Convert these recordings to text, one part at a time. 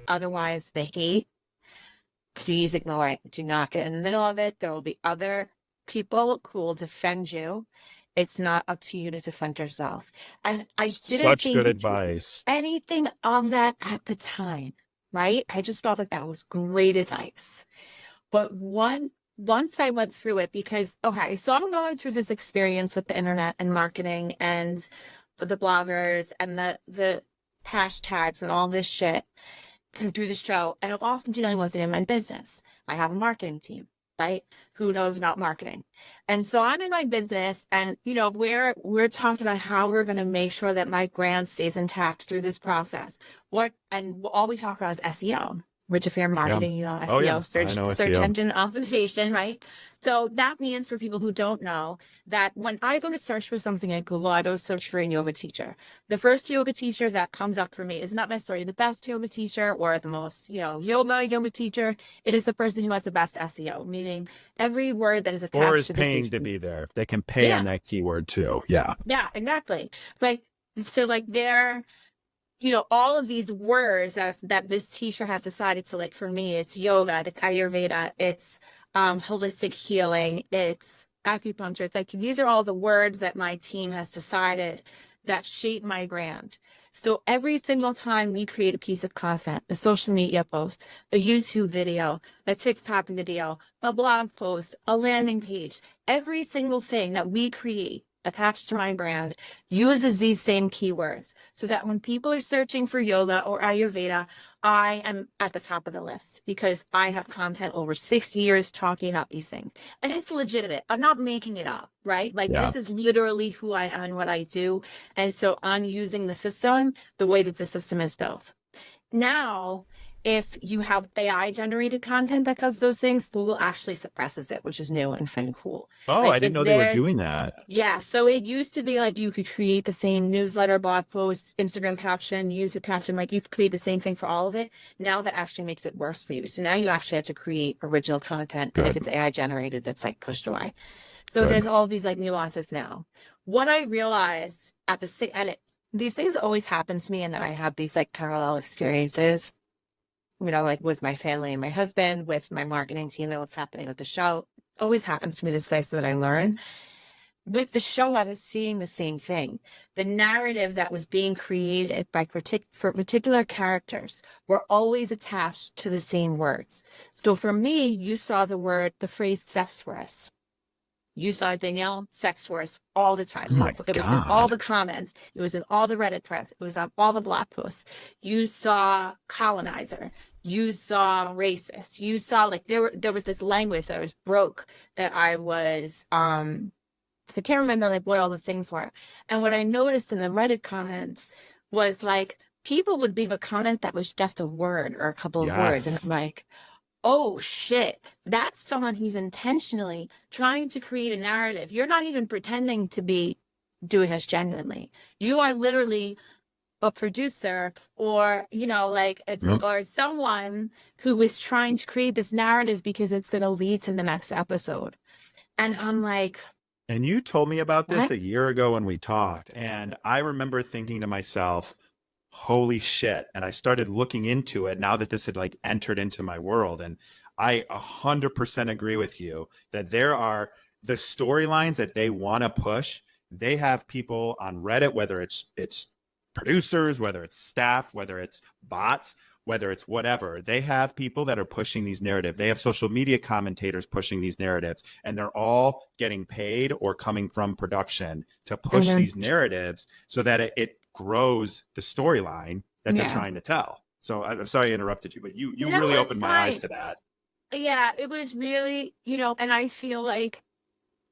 otherwise behave, please ignore it. Do not get in the middle of it. There will be other people who will defend you. It's not up to you to defend yourself. And I didn't Such good think advice. anything of that at the time, right? I just thought that that was great advice. But once I went through it, because, okay, so I'm going through this experience with the internet and marketing and the bloggers and the hashtags and all this shit through the show. And I'm often dealing with it in my business. I have a marketing team, right? Who knows about marketing? And so I'm in my business and, we're talking about how we're going to make sure that my brand stays intact through this process. And all we talk about is SEO, which if you're Yeah. marketing, Oh SEO, yeah. I know search SEO. engine optimization, right? So that means for people who don't know that when I go to search for something at Google, I go search for a yoga teacher. The first yoga teacher that comes up for me is not necessarily the best yoga teacher or the most, yoga teacher. It is the person who has the best SEO, meaning every word that is Or attached is to this. paying to be there. They can pay Yeah, on that keyword too. Yeah. yeah, exactly. Like, so like all of these words that this teacher has decided to, like, for me, it's yoga, it's Ayurveda, it's holistic healing, it's acupuncture. It's like, these are all the words that my team has decided that shape my brand. So every single time we create a piece of content, a social media post, a YouTube video, a TikTok video, a blog post, a landing page, every single thing that we create attached to my brand uses these same keywords so that when people are searching for yoga or Ayurveda, I am at the top of the list because I have content over 6 years talking about these things. And it's legitimate. I'm not making it up, right? Like, Yeah. this is literally who I am and what I do. And so I'm using the system the way that the system is built. Now, if you have AI generated content that does those things, Google actually suppresses it, which is new and kind of cool. Oh, I Like, didn't if know they were there's doing that. yeah, so it used to be like you could create the same newsletter, blog post, Instagram caption, YouTube caption, like you could create the same thing for all of it. Now that actually makes it worse for you. So now you actually have to create original content. And if Good. it's AI generated, that's like pushed away. So Good. there's all these like nuances now. What I realized at these things always happen to me, and then I have these like parallel experiences, like with my family and my husband, with my marketing team, and what's happening with the show. Always happens to me this way so that I learn. With the show, I was seeing the same thing. The narrative that was being created for particular characters were always attached to the same words. So for me, you saw the phrase sexuous. You saw Danielle sexuous all the time. Oh my It was in all God. the comments. It was in all the Reddit threads. It was on all the blog posts. You saw colonizer. You saw racist. You saw like there was this language that was broke that I can't remember like what all the things were. And what I noticed in the Reddit comments was like people would leave a comment that was just a word or a couple of words. And I'm Yes. like, oh shit, that's someone who's intentionally trying to create a narrative. You're not even pretending to be doing this genuinely. You are literally a producer or, Yep. or someone who is trying to create this narrative because it's going to lead to the next episode. And I'm like, And you told me about this what? a year ago when we talked. And I remember thinking to myself, holy shit. And I started looking into it now that this had like entered into my world. And I 100% agree with you that there are the storylines that they want to push. They have people on Reddit, whether it's producers, whether it's staff, whether it's bots, whether it's whatever, they have people that are pushing these narratives. They have social media commentators pushing these narratives, and they're all getting paid or coming from production to push Mhm. these narratives so that it grows the storyline that they're Yeah. trying to tell. So I'm sorry I interrupted you, but you No, really it's opened my eyes fine. to that. Yeah, it was really, and I feel like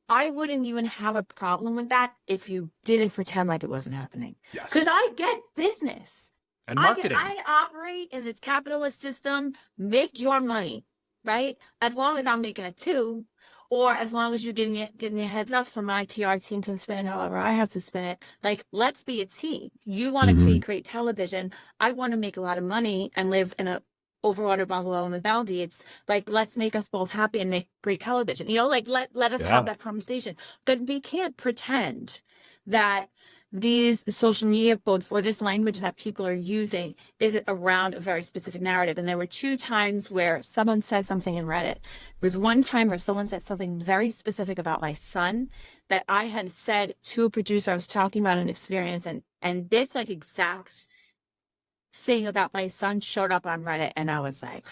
I wouldn't even have a problem with that if you didn't pretend like it wasn't happening. Because Yes. I get business. And marketing. I operate in this capitalist system, make your money, right? As long as I'm making it too, or as long as you're getting your heads up so my PR team can spin it however I have to spin it. Like, let's be a team. You want to Mm-hmm. create great television. I want to make a lot of money and live in a overwater bungalow in the Maldives. Like, let's make us both happy and make great television. Like let us Yeah. have that conversation. But we can't pretend that these social media quotes or this language that people are using is around a very specific narrative. And there were two times where someone said something in Reddit. There was one time where someone said something very specific about my son that I had said to a producer. I was talking about an experience, and this like exact thing about my son showed up on Reddit, and I was like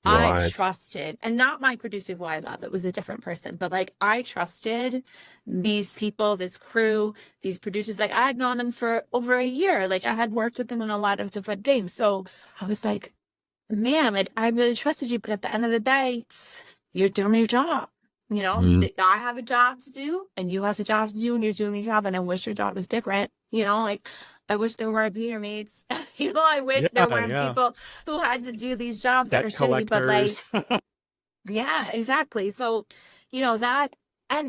I What? trusted, and not my producer who I love, it was a different person, but like I trusted these people, this crew, these producers. Like I had known them for over a year. Like I had worked with them on a lot of different things. So I was like, man, I really trusted you, but at the end of the day, you're doing your job. You know, Mm. I have a job to do and you have a job to do and you're doing your job. And I wish your job was different. You know, like I wish there were beater maids. You know, I wish there Yeah, weren't yeah. people who had to do these jobs that are Debt shitty, but like, collectors. yeah, exactly. So, you know,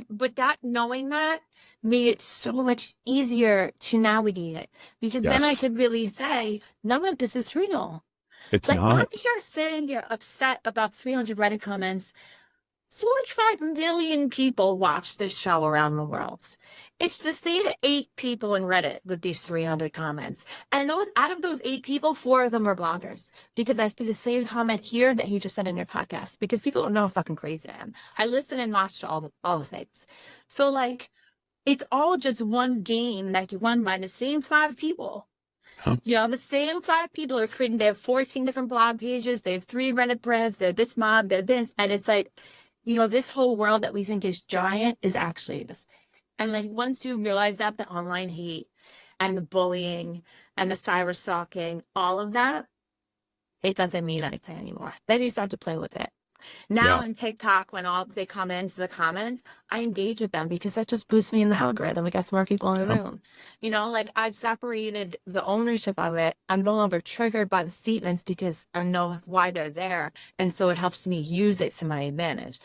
but that knowing that made it so much easier to navigate it because then I Yes, could really say, none of this is real. it's Like I'm not. here sitting here upset about 300 Reddit comments. 45 million people watch this show around the world. It's the same 8 people in Reddit with these 300 comments. And those out of those 8 people, 4 of them are bloggers. Because I see the same comment here that you just said in your podcast. Because people don't know how fucking crazy I am. I listen and watch all the things. So like it's all just one game that's won by the same 5 people. Huh? You know, the same 5 people are creating, they have 14 different blog pages, they have 3 Reddit threads, they're this mob, they're this, and it's like, you know, this whole world that we think is giant is actually this. And like once you realize that the online hate and the bullying and the cyber stalking, all of that, it doesn't mean anything anymore. Then you start to play with it. Now Yeah. in TikTok, when all they come into the comments, I engage with them because that just boosts me in the algorithm. It gets more people in the Huh? room. You know, like I've separated the ownership of it. I'm no longer triggered by the statements because I know why they're there. And so it helps me use it to my advantage.